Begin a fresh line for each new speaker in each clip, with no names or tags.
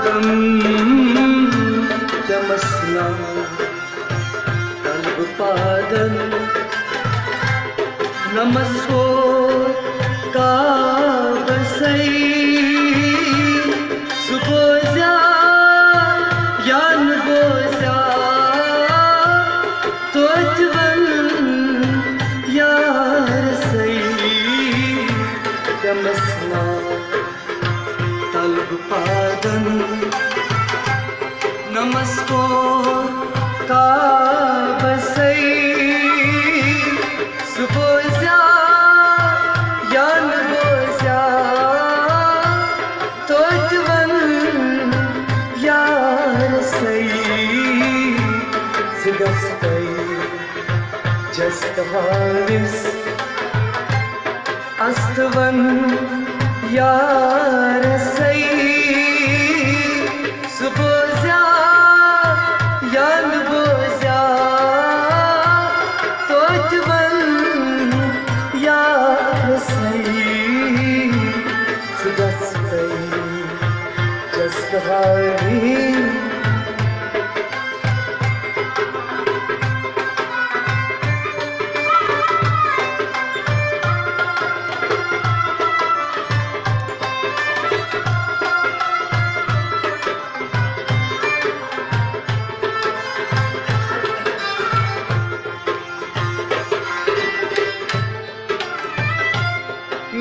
पादं यमस्ना तल्पपादं नमस्को काबसै सुबोजा यान बोजा तोजवन यार सै यमस्ना तल्पपादं नमस्को काबसै सुबोजा यान बोजा तोजवन यार सै सिगस्तै जस्तहाविस अस्तवन यार सै सुबोजा यान बोजा तोजवन यार सै सिगस्तै जस्तहाविस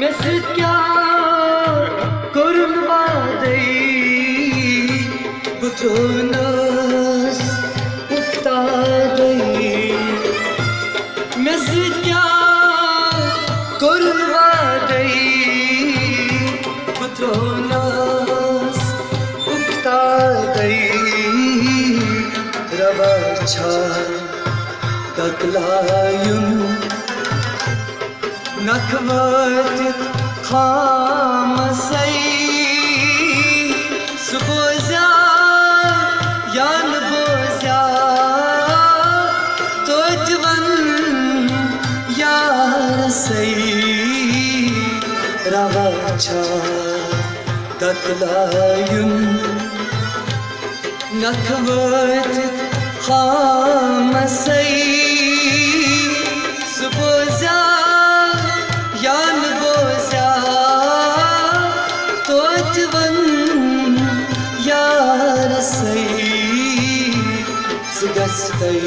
Mesut क्या kurulmaday butonas uftaday Mesut क्या kurulmaday butonas uftaday Ravacha taklayun नखवत खामसै सुबोजा यान बोजा तोजवन यार सै रवाचा ततलायुन नखवत खामसै सुबोजा यान बोजा तोजवन यार सै सिगस्तै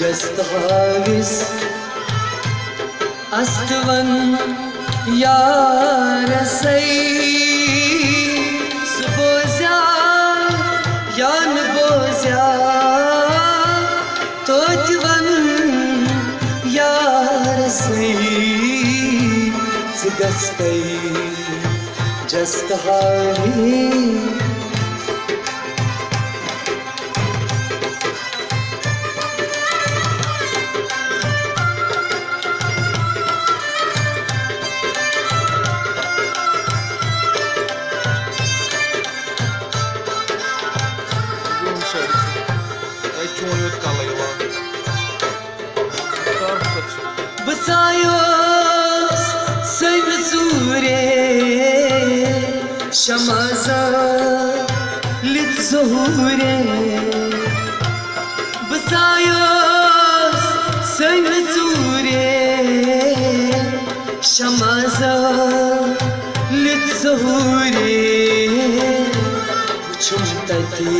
जस्तहाविस अस्तवन यार सै सुबोजा यान बोजा तोजवन यार सै सिगस्तै जस्तहाविस Bısayos seni zure şamaza lit zuhure Bısayos seni zure şamaza lit zuhure Uçumtaki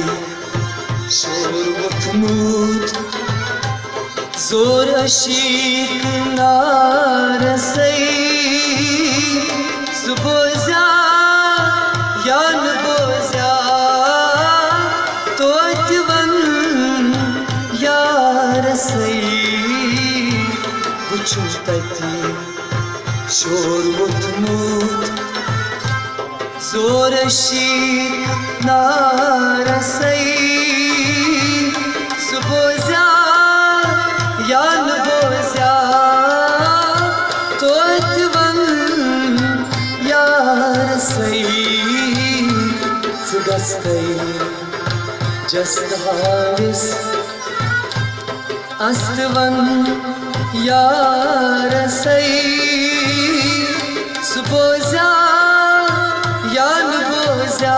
şor vutmut Zor aşık narasay Suboza yan boza Totvan yarasay Uçurtati şor vutmut Zor aşık narasay Suboza यान बोजा तोजवन यार सै सिगस्तै जस्तहाविस अस्तवन यार सै सुबोजा यान बोजा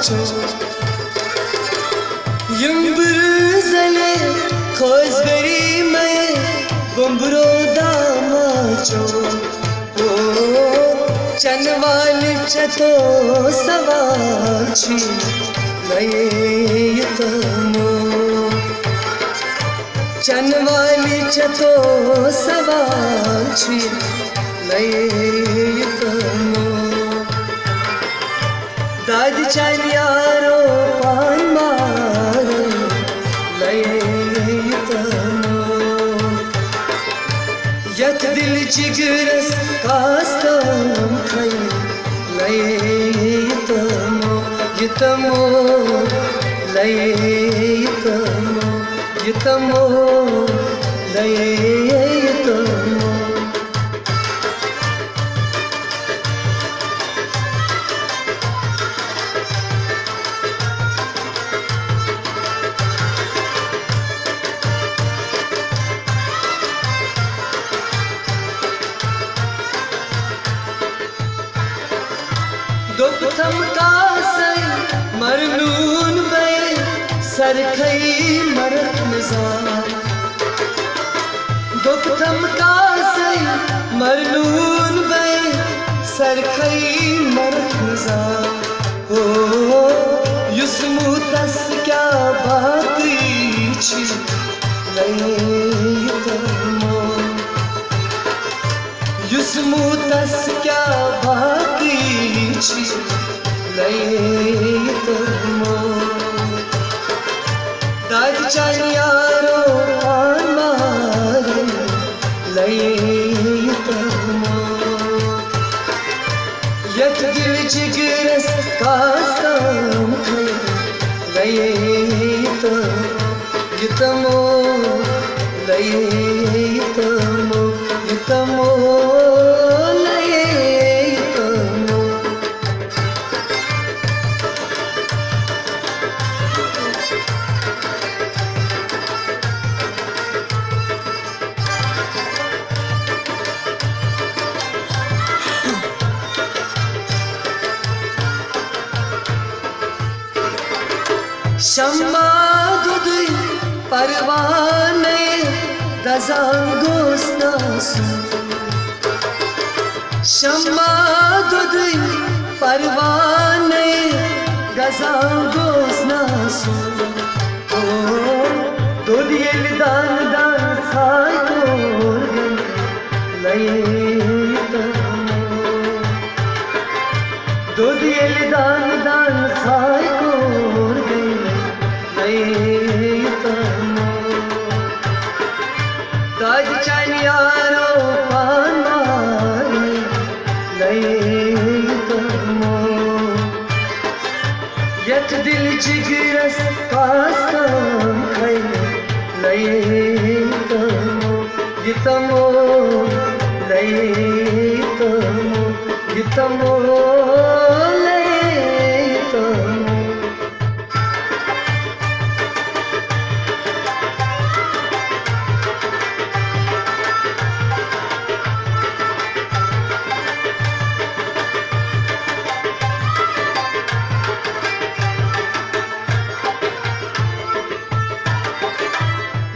damaço Yımbırızele koz verime Gumbro damaço Canvali çato savalçi Laye tamo Canvali çato savalçi Laye tamo Dadi chan yaro pan mare Laye tamo Yat dil jigras kastam khay Laye tamo Yitamo Laye tamo Yitamo Laye tamo Doktam kasay marnun bay sarkhay marat mizar Doktam kasay marnun bay sarkhay marat mizar Yusmu tas kya baqi chi laye tamo Yusmu tas kya baqi chi laye tamo Dad chan yaro pan mare laye tamo Yat dil jigras kastam khay laye tamo Laye tamo Yitamo laye tamo Şamma duduy parvane dazangos nasu Şamma duduy parvane dazangos nasu Dodi eldan dan say korgan laye tamo Dodi eldan dan say korgan laye tamo Dad chan yaro pan mare laye tamo Yat dil jigras kastam khay laye tamo Yitamo laye tamo Yitamo laye tamo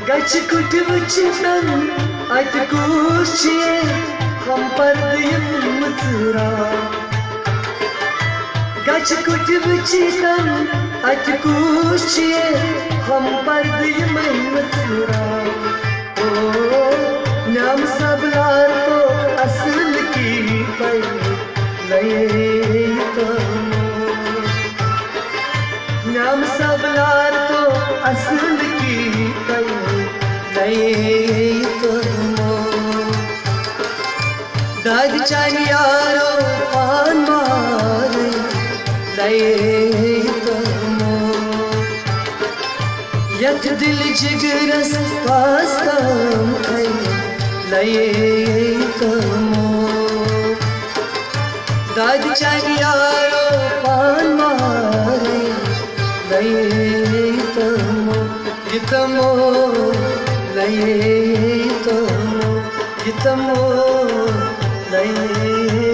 Gach kut vuchtan at kuchiye Ham pardayım mızra Gach kut vuchtan at kuchiye Ham pardayım mızra Naam sablar to asl ki pay laye tamo Naam sablar to asl ki pay laye tamo Dad chan yaro pan mare laye tamo Yat dil jigras kastam khay laye tamo Dad chan yaro pan mare laye tamo Yitamo laye tamo Yitamo laye